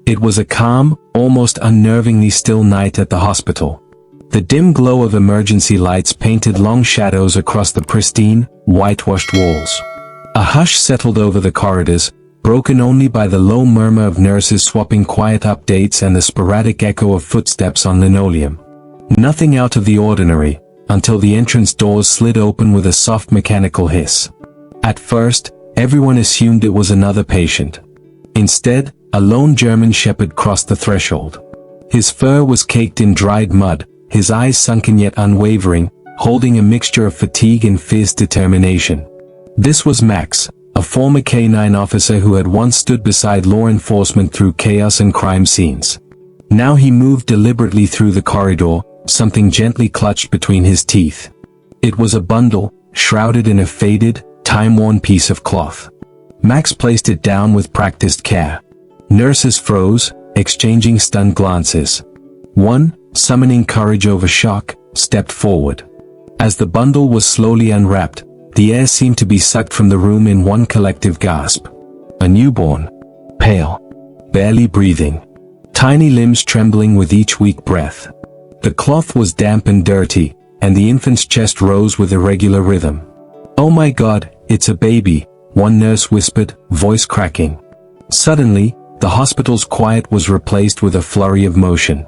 It was a calm, almost unnervingly still night at the hospital. The dim glow of emergency lights painted long shadows across the pristine, whitewashed walls. A hush settled over the corridors, broken only by the low murmur of nurses swapping quiet updates and the sporadic echo of footsteps on linoleum. Nothing out of the ordinary, until the entrance doors slid open with a soft mechanical hiss. At first, everyone assumed it was another patient. Instead, a lone German shepherd crossed the threshold. His fur was caked in dried mud, his eyes sunken yet unwavering, holding a mixture of fatigue and fierce determination. This was Max, a former K9 officer who had once stood beside law enforcement through chaos and crime scenes. Now he moved deliberately through the corridor, something gently clutched between his teeth. It was a bundle, shrouded in a faded, time-worn piece of cloth. Max placed it down with practiced care. Nurses froze, exchanging stunned glances. One, summoning courage over shock, stepped forward. As the bundle was slowly unwrapped, the air seemed to be sucked from the room in one collective gasp. A newborn. Pale. Barely breathing. Tiny limbs trembling with each weak breath. The cloth was damp and dirty, and the infant's chest rose with irregular rhythm. "Oh my God, it's a baby," one nurse whispered, voice cracking. Suddenly, the hospital's quiet was replaced with a flurry of motion.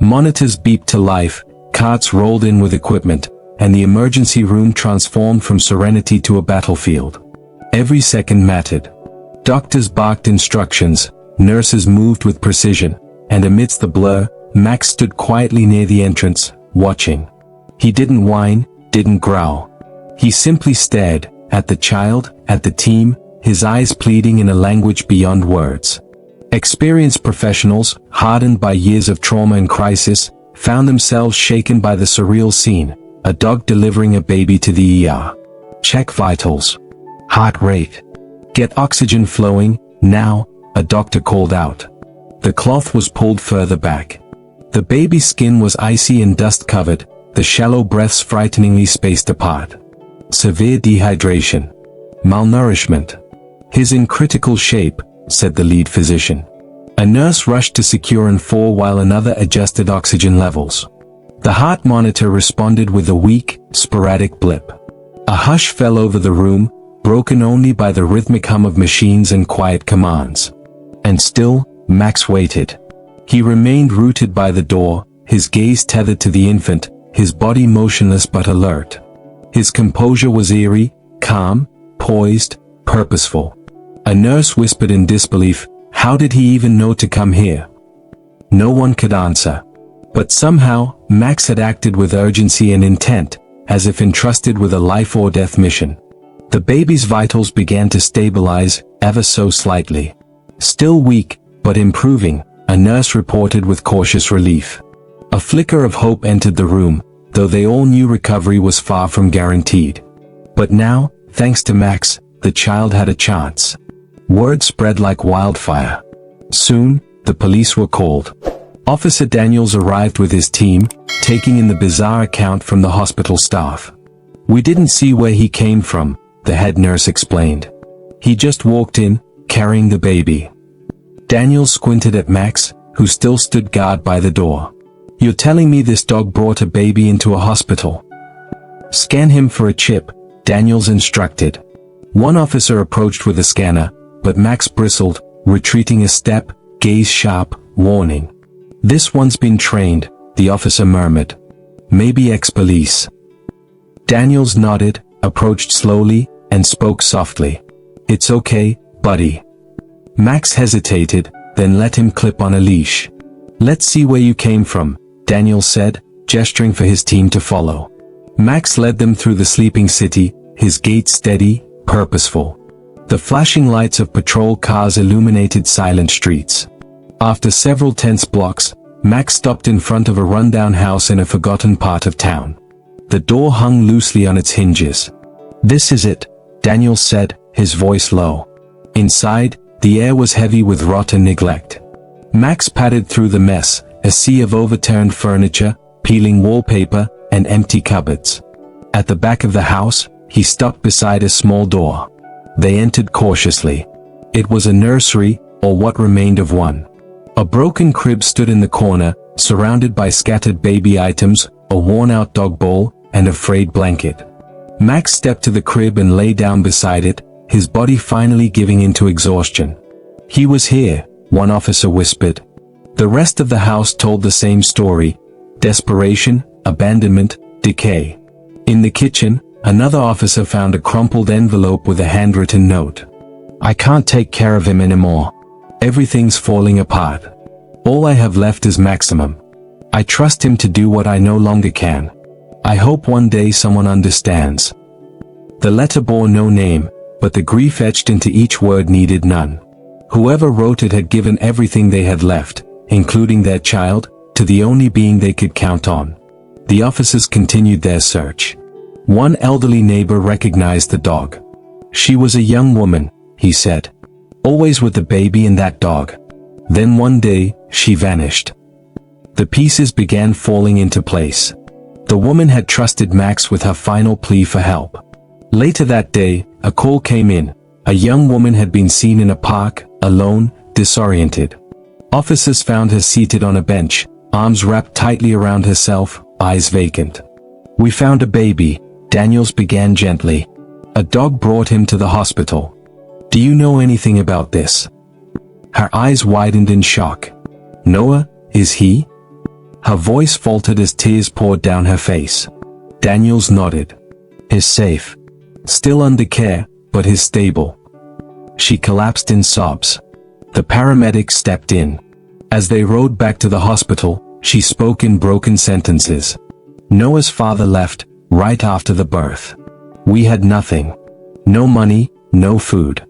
Monitors beeped to life, carts rolled in with equipment, and the emergency room transformed from serenity to a battlefield. Every second mattered. Doctors barked instructions, nurses moved with precision, and amidst the blur, Max stood quietly near the entrance, watching. He didn't whine, didn't growl. He simply stared, at the child, at the team, his eyes pleading in a language beyond words. Experienced professionals, hardened by years of trauma and crisis, found themselves shaken by the surreal scene, a dog delivering a baby to the ER. Check vitals. Heart rate. Get oxygen flowing, now, a doctor called out. The cloth was pulled further back. The baby's skin was icy and dust-covered, the shallow breaths frighteningly spaced apart. Severe dehydration. Malnourishment. "He's in critical shape," said the lead physician. A nurse rushed to secure N4 while another adjusted oxygen levels. The heart monitor responded with a weak, sporadic blip. A hush fell over the room, broken only by the rhythmic hum of machines and quiet commands. And still, Max waited. He remained rooted by the door, his gaze tethered to the infant, his body motionless but alert. His composure was eerie, calm, poised, purposeful. A nurse whispered in disbelief, "How did he even know to come here?" No one could answer. But somehow, Max had acted with urgency and intent, as if entrusted with a life-or-death mission. The baby's vitals began to stabilize, ever so slightly. Still weak, but improving, a nurse reported with cautious relief. A flicker of hope entered the room, though they all knew recovery was far from guaranteed. But now, thanks to Max, the child had a chance. Word spread like wildfire. Soon, the police were called. Officer Daniels arrived with his team, taking in the bizarre account from the hospital staff. "We didn't see where he came from," the head nurse explained. "He just walked in, carrying the baby." Daniels squinted at Max, who still stood guard by the door. "You're telling me this dog brought a baby into a hospital?" "Scan him for a chip," Daniels instructed. One officer approached with a scanner, but Max bristled, retreating a step, gaze sharp, warning. "This one's been trained," the officer murmured. "Maybe ex-police." Daniels nodded, approached slowly, and spoke softly. "It's okay, buddy." Max hesitated, then let him clip on a leash. "Let's see where you came from," Daniels said, gesturing for his team to follow. Max led them through the sleeping city, his gait steady, purposeful. The flashing lights of patrol cars illuminated silent streets. After several tense blocks, Max stopped in front of a rundown house in a forgotten part of town. The door hung loosely on its hinges. "This is it," Daniels said, his voice low. Inside, the air was heavy with rot and neglect. Max padded through the mess, a sea of overturned furniture, peeling wallpaper, and empty cupboards. At the back of the house, he stopped beside a small door. They entered cautiously. It was a nursery, or what remained of one. A broken crib stood in the corner, surrounded by scattered baby items, a worn-out dog bowl, and a frayed blanket. Max stepped to the crib and lay down beside it, his body finally giving into exhaustion. "He was here," one officer whispered. The rest of the house told the same story: desperation, abandonment, decay. In the kitchen, another officer found a crumpled envelope with a handwritten note. "I can't take care of him anymore. Everything's falling apart. All I have left is Maximum. I trust him to do what I no longer can. I hope one day someone understands." The letter bore no name, but the grief etched into each word needed none. Whoever wrote it had given everything they had left, including their child, to the only being they could count on. The officers continued their search. One elderly neighbor recognized the dog. "She was a young woman," he said. "Always with the baby and that dog. Then one day, she vanished." The pieces began falling into place. The woman had trusted Max with her final plea for help. Later that day, a call came in. A young woman had been seen in a park, alone, disoriented. Officers found her seated on a bench, arms wrapped tightly around herself, eyes vacant. "We found a baby," Daniels began gently. "A dog brought him to the hospital. Do you know anything about this?" Her eyes widened in shock. "Noah, is he?" Her voice faltered as tears poured down her face. Daniels nodded. "He's safe. Still under care, but he's stable." She collapsed in sobs. The paramedics stepped in. As they rode back to the hospital, she spoke in broken sentences. "Noah's father left, right after the birth. We had nothing. No money, no food.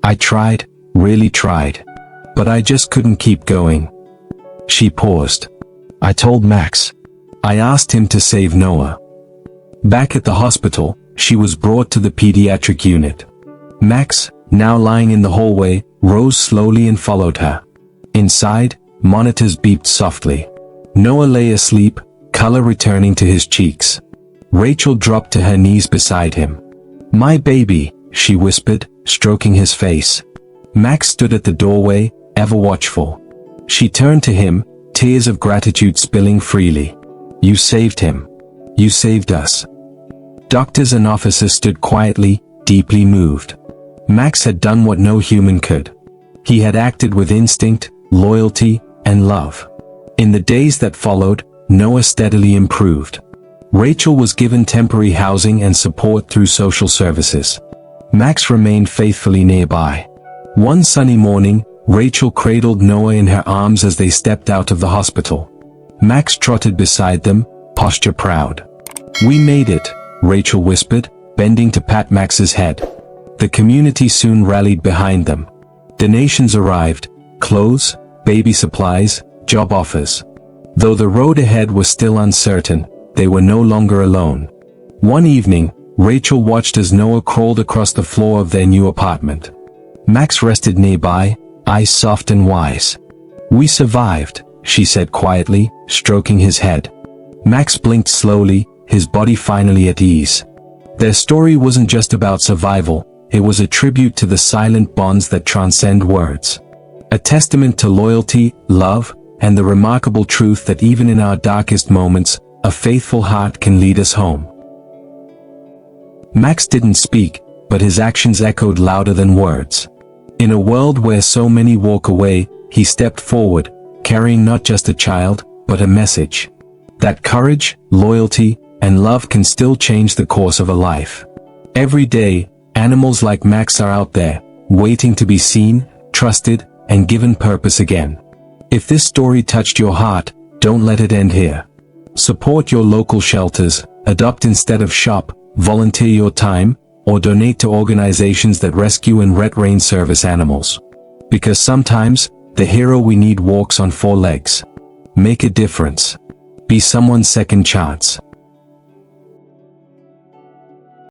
I tried, really tried. But I just couldn't keep going." She paused. "I told Max. I asked him to save Noah." Back at the hospital, she was brought to the pediatric unit. Max, now lying in the hallway, rose slowly and followed her. Inside, monitors beeped softly. Noah lay asleep, color returning to his cheeks. Rachel dropped to her knees beside him. "My baby," she whispered, stroking his face. Max stood at the doorway, ever watchful. She turned to him, tears of gratitude spilling freely. "You saved him. You saved us." Doctors and officers stood quietly, deeply moved. Max had done what no human could. He had acted with instinct, loyalty, and love. In the days that followed, Noah steadily improved. Rachel was given temporary housing and support through social services. Max remained faithfully nearby. One sunny morning, Rachel cradled Noah in her arms as they stepped out of the hospital. Max trotted beside them, posture proud. "We made it," Rachel whispered, bending to pat Max's head. The community soon rallied behind them. Donations arrived: clothes, baby supplies, job offers. Though the road ahead was still uncertain, they were no longer alone. One evening, Rachel watched as Noah crawled across the floor of their new apartment. Max rested nearby, eyes soft and wise. "We survived," she said quietly, stroking his head. Max blinked slowly, his body finally at ease. Their story wasn't just about survival, it was a tribute to the silent bonds that transcend words. A testament to loyalty, love, and the remarkable truth that even in our darkest moments, a faithful heart can lead us home. Max didn't speak, but his actions echoed louder than words. In a world where so many walk away, he stepped forward, carrying not just a child, but a message. That courage, loyalty, and love can still change the course of a life. Every day, animals like Max are out there, waiting to be seen, trusted, and given purpose again. If this story touched your heart, don't let it end here. Support your local shelters, adopt instead of shop, volunteer your time, or donate to organizations that rescue and retrain service animals. Because sometimes, the hero we need walks on 4 legs. Make a difference. Be someone's second chance.